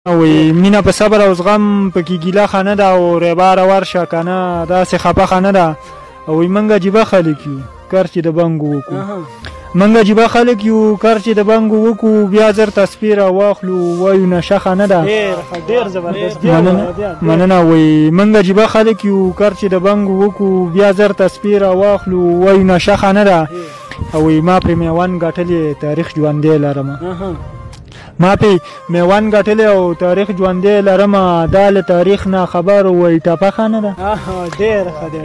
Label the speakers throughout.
Speaker 1: وی مینه په صبر او زغم پکې ګیله خانه ده او ریباره ورشه کنه داسې خفه خانه ده. وی منګه جیبه خلک یو کار چې د بنګو وکړو منګه جیبه خلک یو کار چې د بنګو وکړو بیا زر تصویر واخلو وایو نشه خانه ده.
Speaker 2: ډېر زبردست
Speaker 1: مننه. وی منګه جیبه خلک یو کار چې د بنګو وکړو بیا زر تصویر واخلو وایو نشه خانه ده. او ما پرې میوند ګټلې تاریخ ژوندی لرم ما پې میوند ګټلې او تاریخ ژوندی لرم دا له تاریخ نه خبر وایي ټپه خانه ده.
Speaker 2: ډېر ښه دی.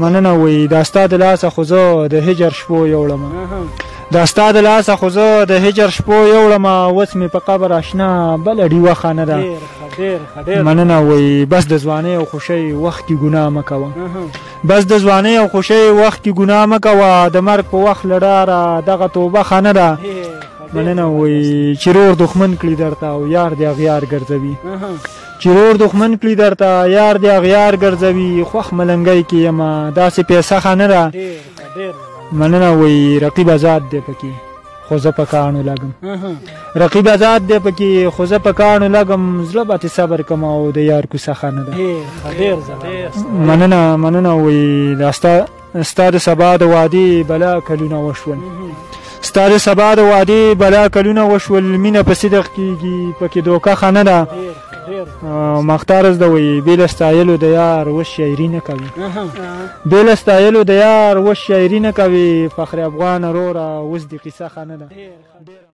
Speaker 1: مننه. وایي دا ستا د لاسه خو زه د هجر شپو یوړم دا ستا د لاسه خو زه د هجر شپو یوړم اوس مې په قبر اشنا بله ډیوه خانه ده. مننه. وایي بس د ځوانۍ او خوښۍ وخت کې ګناه مه کوه بس د ځوانۍ او خوښۍ وخت کې ګناه مه کوه د مرګ په وخت له ډاره دغه توبه خانه ده. مننه. وایي چې رور دښمن کړي درته او یار دې اغیار ګرځوي چې رور دښمن کړي درته یار دې اغیار ګرځوي خوښ ملنګی کې یمه داسې پیسه خانه ده. مننه. وایي رقیب آزاد دی پکې خو زه په کاڼو لګم رقیب آزاد دی پکې خو زه په کاڼو لګم زړه به تې صبر کم او د یار کوڅه خانه ده. مننه. وایي دا ستا د سبا د وادي بلا کلونه وشول ستا د سبا د وادي بلا کلونه وشول مینه په صدق کېږي پکې دوکه خانه ده. مختار زده. وایي بې له ستایلو د یار اوس شاعري نه کوي بې له ستایلو د یار اوس شاعري نه کوي فخر افغان وروره اوس د قصه خانه ده.